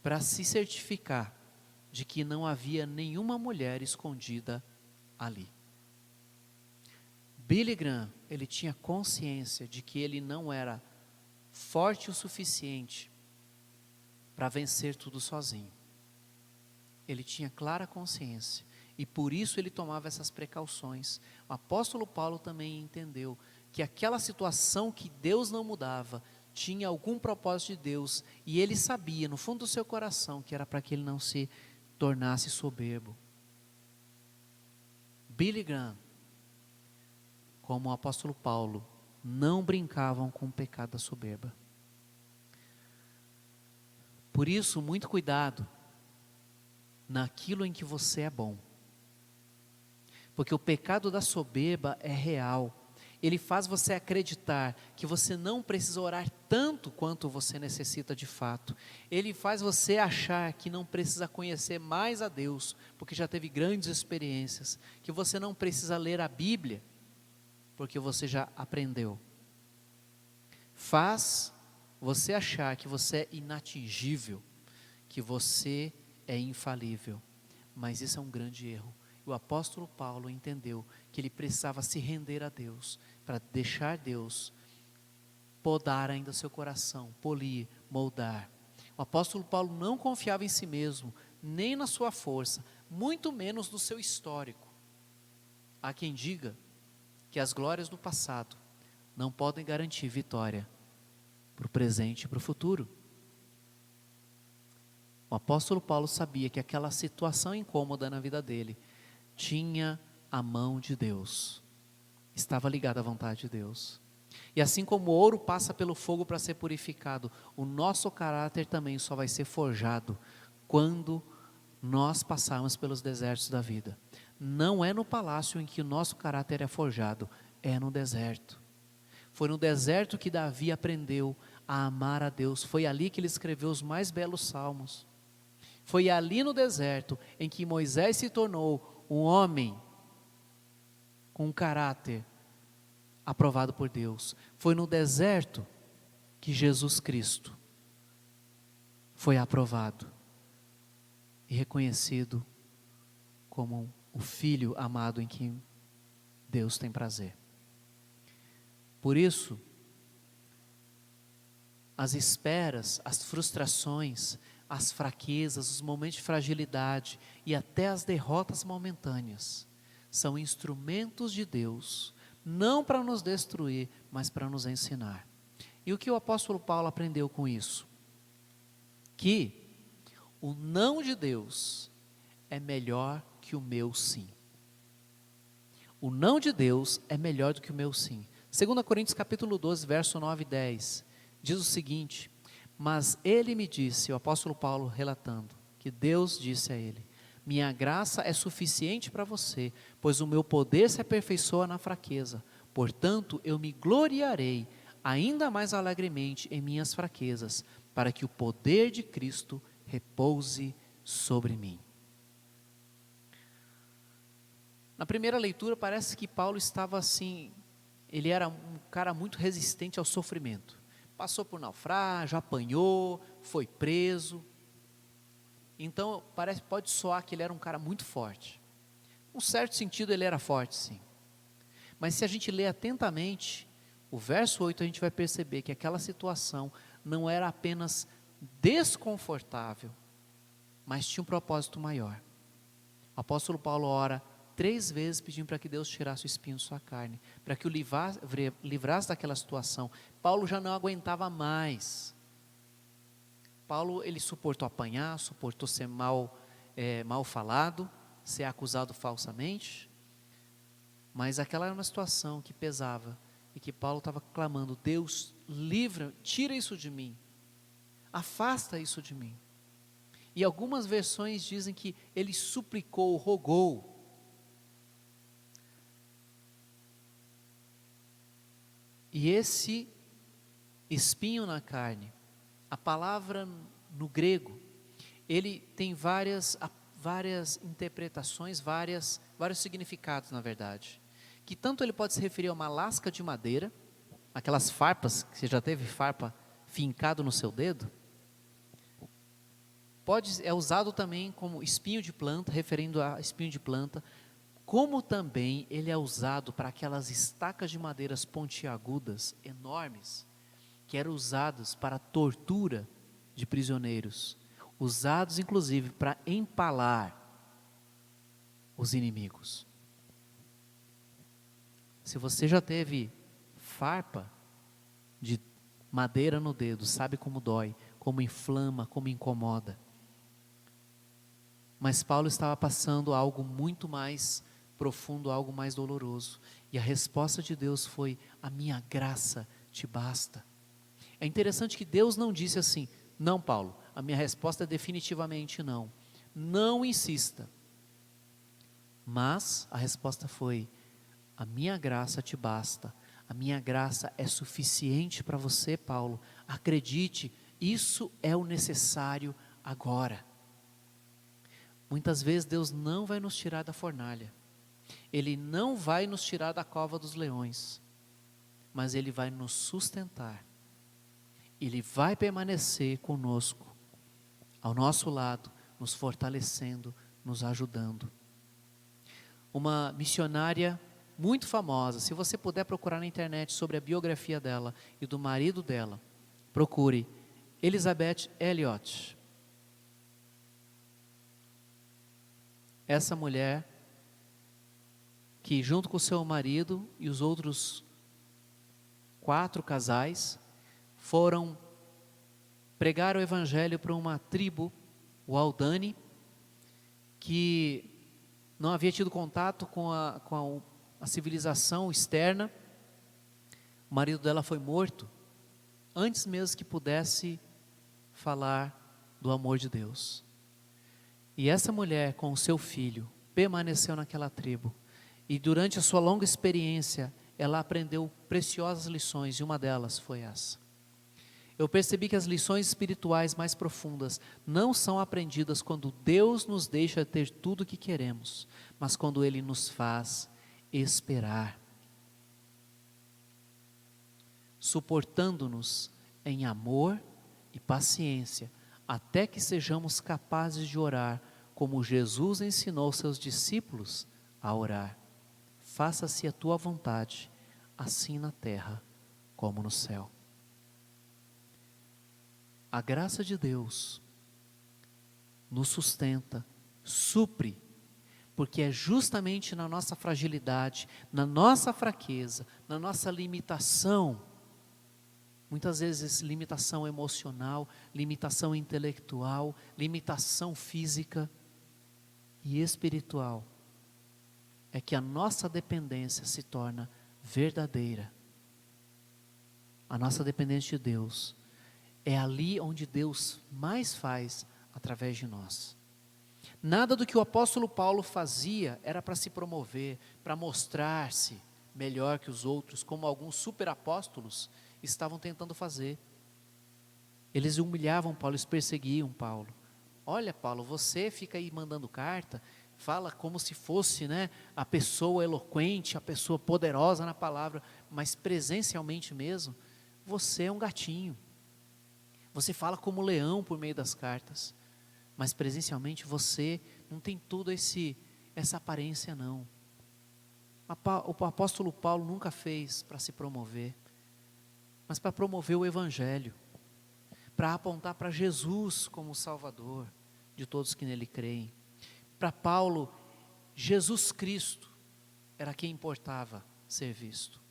para se certificar de que não havia nenhuma mulher escondida ali. Billy Graham, ele tinha consciência de que ele não era forte o suficiente para vencer tudo sozinho. Ele tinha clara consciência e por isso ele tomava essas precauções. O apóstolo Paulo também entendeu que aquela situação que Deus não mudava tinha algum propósito de Deus e ele sabia no fundo do seu coração que era para que ele não se tornasse soberbo. Billy Graham, como o apóstolo Paulo, não brincavam com o pecado da soberba. Por isso, muito cuidado naquilo em que você é bom. Porque o pecado da soberba é real. Ele faz você acreditar que você não precisa orar tanto quanto você necessita de fato. Ele faz você achar que não precisa conhecer mais a Deus, porque já teve grandes experiências. Que você não precisa ler a Bíblia, porque você já aprendeu. Faz você achar que você é inatingível, que você é infalível. Mas isso é um grande erro. O apóstolo Paulo entendeu que ele precisava se render a Deus, para deixar Deus podar ainda seu coração, polir, moldar. O apóstolo Paulo não confiava em si mesmo, nem na sua força, muito menos no seu histórico. Há quem diga que as glórias do passado não podem garantir vitória para o presente e para o futuro. O apóstolo Paulo sabia que aquela situação incômoda na vida dele tinha a mão de Deus, estava ligada à vontade de Deus. E assim como o ouro passa pelo fogo para ser purificado, o nosso caráter também só vai ser forjado quando nós passarmos pelos desertos da vida. Não é no palácio em que o nosso caráter é forjado, é no deserto. Foi no deserto que Davi aprendeu a amar a Deus. Foi ali que ele escreveu os mais belos salmos. Foi ali no deserto em que Moisés se tornou um homem com um caráter aprovado por Deus. Foi no deserto que Jesus Cristo foi aprovado e reconhecido como o Filho amado em quem Deus tem prazer. Por isso, as esperas, as frustrações, as fraquezas, os momentos de fragilidade e até as derrotas momentâneas são instrumentos de Deus, não para nos destruir, mas para nos ensinar. E o que o apóstolo Paulo aprendeu com isso? Que o não de Deus é melhor que o meu sim. O não de Deus é melhor do que o meu sim. 2 Coríntios capítulo 12, verso 9 e 10, diz o seguinte: mas ele me disse, o apóstolo Paulo relatando, que Deus disse a ele: minha graça é suficiente para você, pois o meu poder se aperfeiçoa na fraqueza. Portanto, eu me gloriarei ainda mais alegremente em minhas fraquezas, para que o poder de Cristo repouse sobre mim. Na primeira leitura parece que Paulo estava assim, ele era um cara muito resistente ao sofrimento. Passou por naufrágio, apanhou, foi preso. Então pode soar que ele era um cara muito forte. Num certo sentido ele era forte, sim. Mas se a gente ler atentamente o verso 8, a gente vai perceber que aquela situação não era apenas desconfortável, mas tinha um propósito maior. O apóstolo Paulo ora 3 vezes pedindo para que Deus tirasse o espinho de sua carne, para que o livrasse daquela situação. Paulo já não aguentava mais. Paulo, ele suportou apanhar, suportou ser mal falado, ser acusado falsamente, mas aquela era uma situação que pesava, e que Paulo estava clamando: Deus, livra, tira isso de mim, afasta isso de mim. E algumas versões dizem que ele suplicou, rogou. E esse espinho na carne, a palavra no grego, ele tem várias interpretações, vários significados, na verdade. Que tanto ele pode se referir a uma lasca de madeira, aquelas farpas, que você já teve farpa fincado no seu dedo, é usado também como espinho de planta, referindo a espinho de planta, como também ele é usado para aquelas estacas de madeiras pontiagudas, enormes, que eram usadas para tortura de prisioneiros, usados inclusive para empalar os inimigos. Se você já teve farpa de madeira no dedo, sabe como dói, como inflama, como incomoda. Mas Paulo estava passando algo muito mais profundo, algo mais doloroso. E a resposta de Deus foi: a minha graça te basta. É interessante que Deus não disse assim: não, Paulo, a minha resposta é definitivamente não. Não insista. Mas a resposta foi: a minha graça te basta. A minha graça é suficiente para você, Paulo. Acredite, isso é o necessário agora. Muitas vezes Deus não vai nos tirar da fornalha. Ele não vai nos tirar da cova dos leões. Mas Ele vai nos sustentar. Ele vai permanecer conosco, ao nosso lado, nos fortalecendo, nos ajudando. Uma missionária muito famosa, se você puder procurar na internet sobre a biografia dela e do marido dela, procure Elisabeth Elliot. Essa mulher que junto com seu marido e os outros 4 casais foram pregar o evangelho para uma tribo, o Aldani, que não havia tido contato com a civilização externa, O marido dela foi morto antes mesmo que pudesse falar do amor de Deus. E essa mulher com o seu filho permaneceu naquela tribo. E durante a sua longa experiência, ela aprendeu preciosas lições, e uma delas foi essa. Eu percebi que as lições espirituais mais profundas não são aprendidas quando Deus nos deixa ter tudo o que queremos, mas quando Ele nos faz esperar, suportando-nos em amor e paciência, até que sejamos capazes de orar como Jesus ensinou seus discípulos a orar. Faça-se a tua vontade, assim na terra como no céu. A graça de Deus nos sustenta, supre, porque é justamente na nossa fragilidade, na nossa fraqueza, na nossa limitação, muitas vezes limitação emocional, limitação intelectual, limitação física e espiritual, é que a nossa dependência se torna verdadeira. A nossa dependência de Deus é ali onde Deus mais faz através de nós. Nada do que o apóstolo Paulo fazia era para se promover, para mostrar-se melhor que os outros, como alguns superapóstolos estavam tentando fazer. Eles humilhavam Paulo, eles perseguiam Paulo. Olha, Paulo, você fica aí mandando carta, fala como se fosse, né, a pessoa eloquente, a pessoa poderosa na palavra, mas presencialmente mesmo, você é um gatinho. Você fala como leão por meio das cartas, mas presencialmente você não tem toda essa aparência não. O apóstolo Paulo nunca fez para se promover, mas para promover o evangelho, para apontar para Jesus como o Salvador de todos que nele creem. Para Paulo, Jesus Cristo era quem importava ser visto.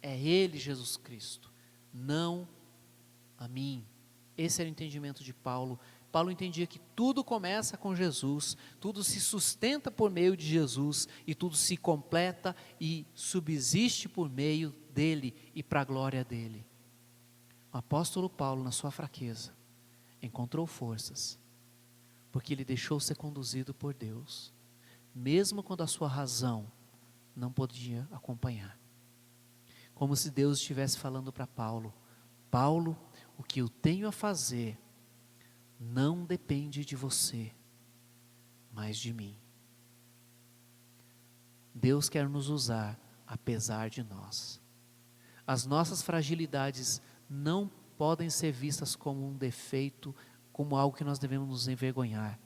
É Ele, Jesus Cristo, não a mim. Esse era o entendimento de Paulo. Paulo entendia que tudo começa com Jesus, tudo se sustenta por meio de Jesus e tudo se completa e subsiste por meio dele e para a glória dele. O apóstolo Paulo, na sua fraqueza, encontrou forças, porque ele deixou ser conduzido por Deus, mesmo quando a sua razão não podia acompanhar. Como se Deus estivesse falando para Paulo: Paulo, o que eu tenho a fazer não depende de você, mas de mim. Deus quer nos usar apesar de nós. As nossas fragilidades não podem ser vistas como um defeito, como algo que nós devemos nos envergonhar,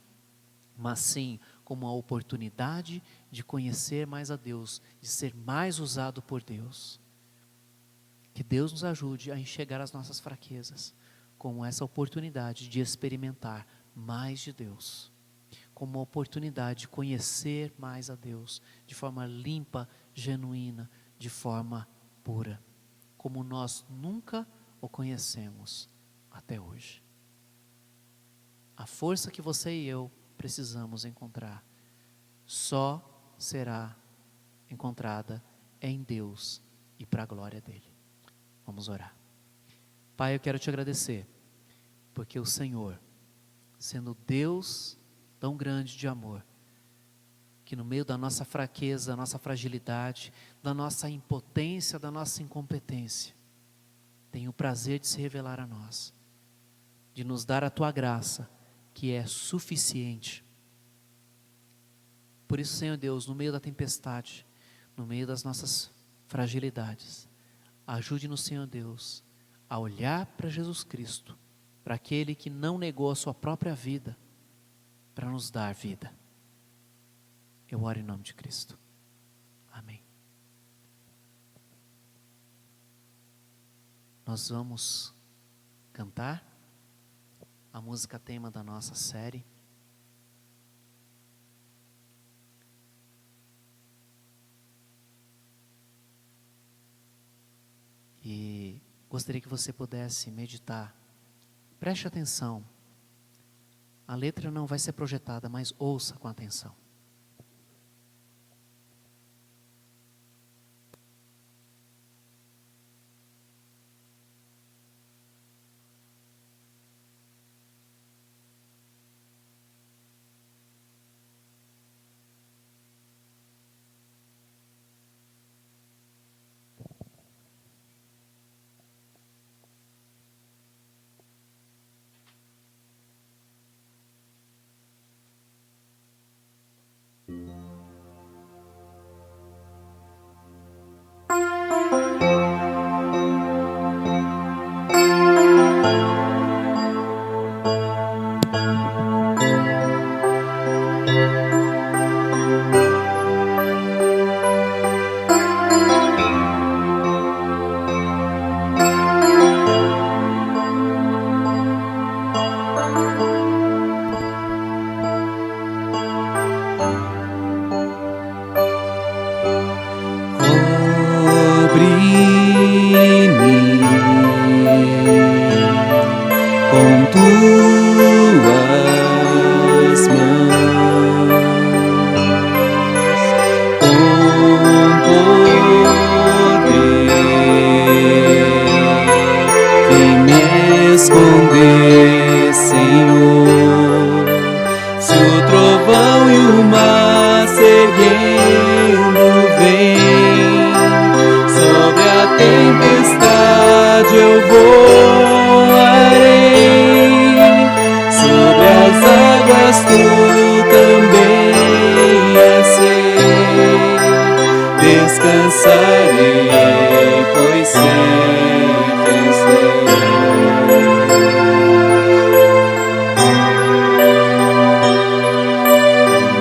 mas sim como uma oportunidade de conhecer mais a Deus, de ser mais usado por Deus. Que Deus nos ajude a enxergar as nossas fraquezas como essa oportunidade de experimentar mais de Deus, como uma oportunidade de conhecer mais a Deus de forma limpa, genuína, de forma pura, como nós nunca o conhecemos até hoje. A força que você e eu precisamos encontrar só será encontrada em Deus e para a glória dele. Vamos orar. Pai, eu quero te agradecer, porque o Senhor, sendo Deus tão grande de amor, que no meio da nossa fraqueza, da nossa fragilidade, da nossa impotência, da nossa incompetência, tem o prazer de se revelar a nós, de nos dar a tua graça, que é suficiente. Por isso, Senhor Deus, no meio da tempestade, no meio das nossas fragilidades, ajude-nos, Senhor Deus, a olhar para Jesus Cristo, para aquele que não negou a sua própria vida, para nos dar vida. Eu oro em nome de Cristo. Amém. Nós vamos cantar a música tema da nossa série. E gostaria que você pudesse meditar. Preste atenção. A letra não vai ser projetada, mas ouça com atenção. tuas mãos, com poder, vem me esconder, Senhor. Se o trovão e o mar se erguendo vem, sobre a tempestade eu voarei, sobre as águas tu também sei, descansarei, pois sei que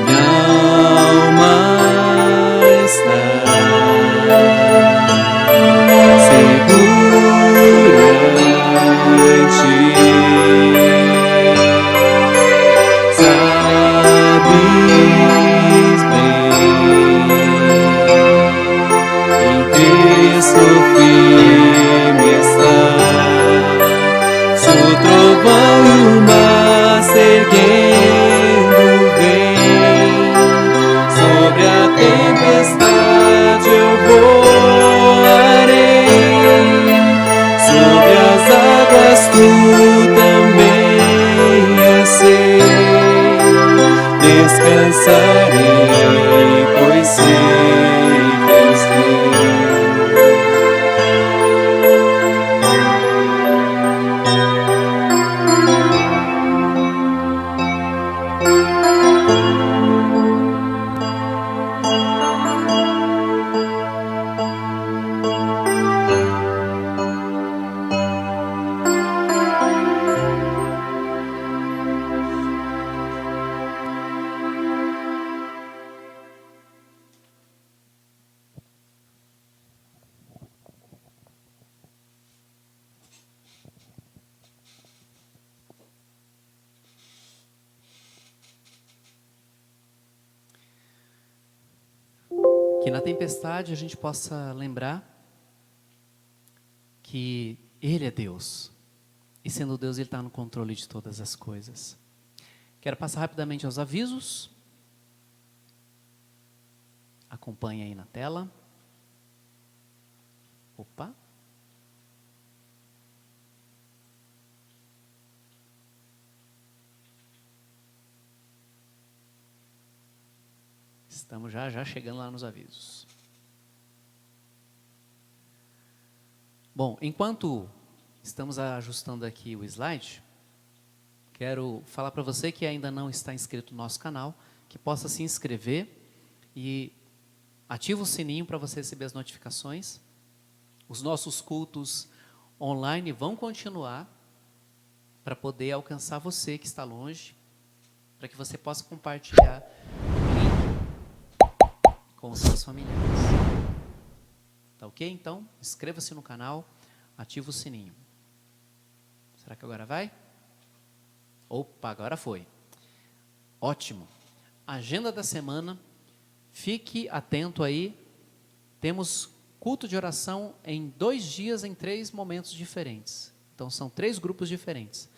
minha alma está segura em ti. Sabes bem, em Cristo firme está. Se o trovão e o mar se erguendo vem, sobre a tempestade eu voarei, sobre as águas tu também sei, descansarei, pois sei que és Que na tempestade a gente possa lembrar que Ele é Deus. E sendo Deus, Ele está no controle de todas as coisas. Quero passar rapidamente aos avisos. Acompanhe aí na tela. Opa. Estamos já chegando lá nos avisos. Bom, enquanto estamos ajustando aqui o slide, quero falar para você que ainda não está inscrito no nosso canal, que possa se inscrever e ativa o sininho para você receber as notificações. Os nossos cultos online vão continuar para poder alcançar você que está longe, para que você possa compartilhar com os seus familiares. Tá ok? Então, inscreva-se no canal, ativa o sininho. Será que agora vai? Opa, agora foi. Ótimo. Agenda da semana, fique atento aí. Temos culto de oração em 2 dias, em 3 momentos diferentes. Então, são 3 grupos diferentes.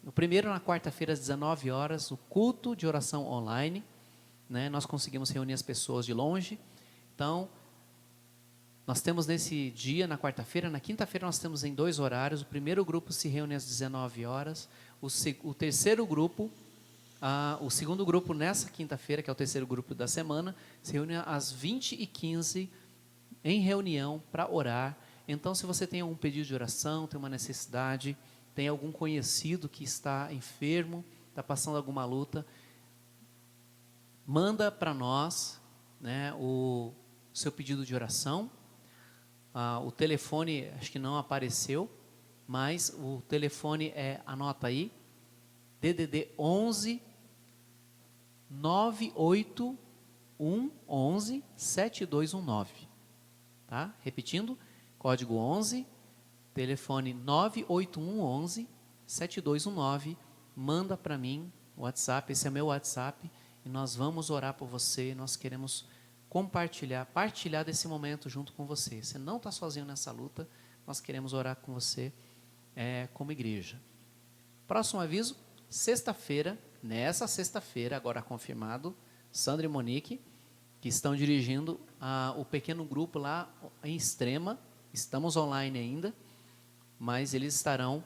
O primeiro, na quarta-feira, às 19 horas, o culto de oração online. Nós conseguimos reunir as pessoas de longe. Então, nós temos nesse dia, na quarta-feira, na quinta-feira nós temos em 2 horários. O primeiro grupo se reúne às 19 horas. O terceiro grupo, o segundo grupo nessa quinta-feira, que é o terceiro grupo da semana, se reúne às 20h15 em reunião para orar. Então, se você tem algum pedido de oração, tem uma necessidade, tem algum conhecido que está enfermo, está passando alguma luta, manda para nós, o seu pedido de oração. O telefone, acho que não apareceu, mas o telefone anota aí, DDD 11 98111 7219, tá? Repetindo, código 11, telefone 98111 7219, manda para mim o WhatsApp, esse é meu WhatsApp, e nós vamos orar por você, nós queremos partilhar desse momento junto com você. Você não está sozinho nessa luta, nós queremos orar com você como igreja. Próximo aviso, sexta-feira, nessa sexta-feira, agora confirmado, Sandra e Monique, que estão dirigindo o pequeno grupo lá em Extrema. Estamos online ainda, mas eles estarão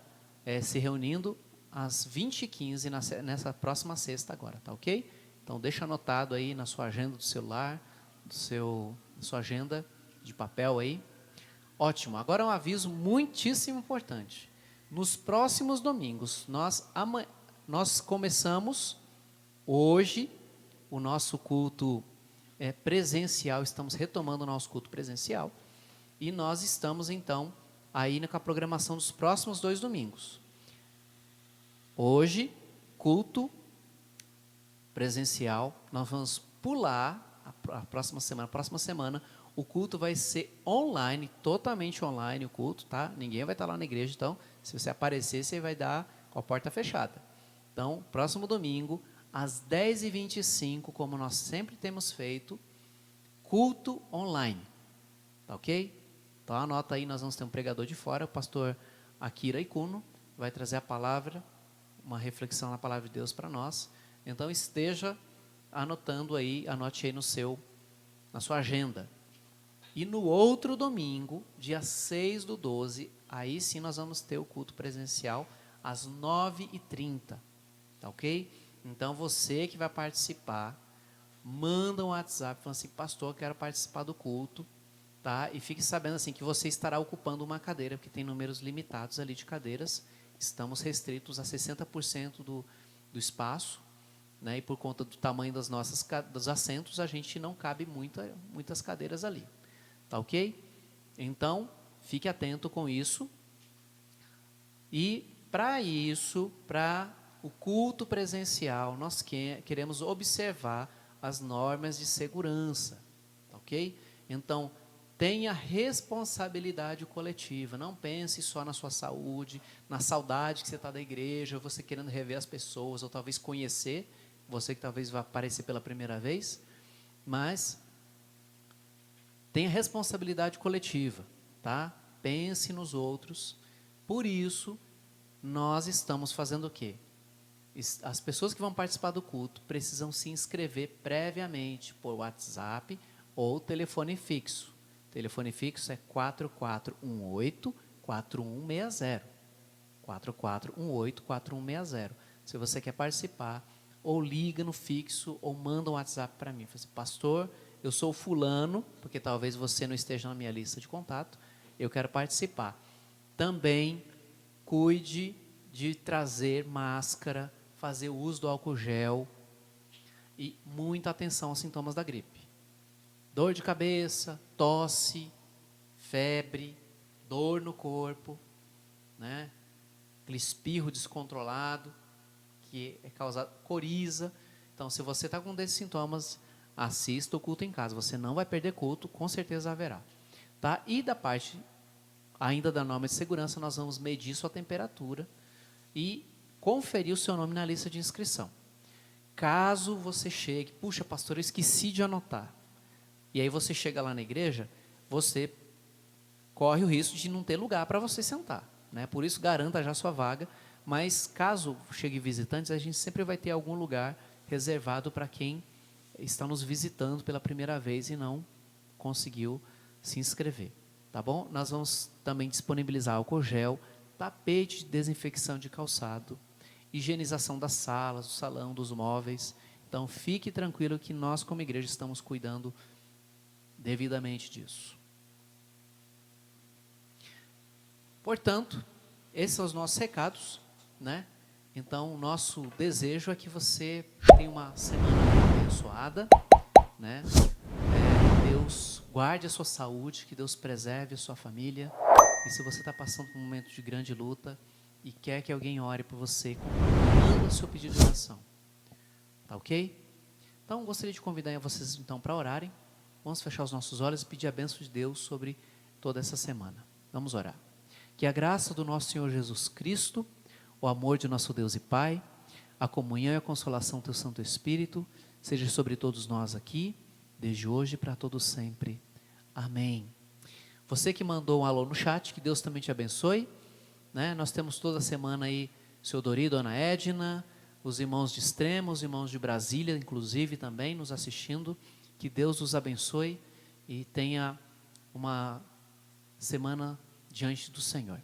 se reunindo às 20h15 nessa próxima sexta agora, tá ok? Então deixa anotado aí na sua agenda do celular, sua agenda de papel aí. Ótimo, agora um aviso muitíssimo importante. Nos próximos domingos, nós começamos hoje o nosso culto presencial, estamos retomando o nosso culto presencial, e nós estamos então aí com a programação dos próximos 2 domingos. Hoje, culto presencial, nós vamos pular a próxima semana, o culto vai ser online, totalmente online o culto, tá? Ninguém vai estar lá na igreja, então, se você aparecer, você vai dar com a porta fechada. Então, próximo domingo, às 10h25, como nós sempre temos feito, culto online, tá ok? Então, anota aí, nós vamos ter um pregador de fora, o pastor Akira Ikuno, vai trazer a palavra, uma reflexão na palavra de Deus para nós. Então, esteja anotando aí, anote aí na sua agenda. E no outro domingo, dia 6/12, aí sim nós vamos ter o culto presencial às 9h30, tá ok? Então, você que vai participar, manda um WhatsApp falando assim: pastor, eu quero participar do culto, tá? E fique sabendo assim que você estará ocupando uma cadeira, porque tem números limitados ali de cadeiras, estamos restritos a 60% do espaço, né? E por conta do tamanho dos assentos, a gente não cabe muitas cadeiras ali, tá ok? Então, fique atento com isso. E para o culto presencial, nós queremos observar as normas de segurança, tá ok? Então, tenha responsabilidade coletiva, não pense só na sua saúde, na saudade que você está da igreja, ou você querendo rever as pessoas, ou talvez conhecer, você que talvez vá aparecer pela primeira vez, mas tenha responsabilidade coletiva, tá? Pense nos outros. Por isso, nós estamos fazendo o quê? As pessoas que vão participar do culto precisam se inscrever previamente por WhatsApp ou telefone fixo. Telefone fixo é 4418-4160. 4418-4160. Se você quer participar, ou liga no fixo, ou manda um WhatsApp para mim. Fala assim: pastor, eu sou fulano, porque talvez você não esteja na minha lista de contato, eu quero participar. Também cuide de trazer máscara, fazer o uso do álcool gel e muita atenção aos sintomas da gripe. Dor de cabeça, tosse, febre, dor no corpo, né? Aquele espirro descontrolado, que é causado, coriza. Então, se você está com um desses sintomas, assista o culto em casa. Você não vai perder culto, com certeza haverá. Tá? E da parte ainda da norma de segurança, nós vamos medir sua temperatura e conferir o seu nome na lista de inscrição. Caso você chegue, puxa, pastor, eu esqueci de anotar. E aí você chega lá na igreja, você corre o risco de não ter lugar para você sentar, né? Por isso, garanta já sua vaga. Mas caso chegue visitantes, a gente sempre vai ter algum lugar reservado para quem está nos visitando pela primeira vez e não conseguiu se inscrever, tá bom? Nós vamos também disponibilizar álcool gel, tapete de desinfecção de calçado, higienização das salas, do salão, dos móveis. Então, fique tranquilo que nós, como igreja, estamos cuidando devidamente disso. Portanto, esses são os nossos recados, né? Então, o nosso desejo é que você tenha uma semana abençoada, né? Deus guarde a sua saúde, que Deus preserve a sua família. E se você está passando por um momento de grande luta e quer que alguém ore por você, manda o seu pedido de oração. Tá ok? Então, gostaria de convidar vocês então para orarem. Vamos fechar os nossos olhos e pedir a bênção de Deus sobre toda essa semana. Vamos orar. Que a graça do nosso Senhor Jesus Cristo, o amor de nosso Deus e Pai, a comunhão e a consolação do teu Santo Espírito, seja sobre todos nós aqui, desde hoje e para todos sempre. Amém. Você que mandou um alô no chat, que Deus também te abençoe, né? Nós temos toda semana aí seu Dori, Dona Edna, os irmãos de Extrema, os irmãos de Brasília, inclusive também nos assistindo. Que Deus os abençoe e tenha uma semana diante do Senhor.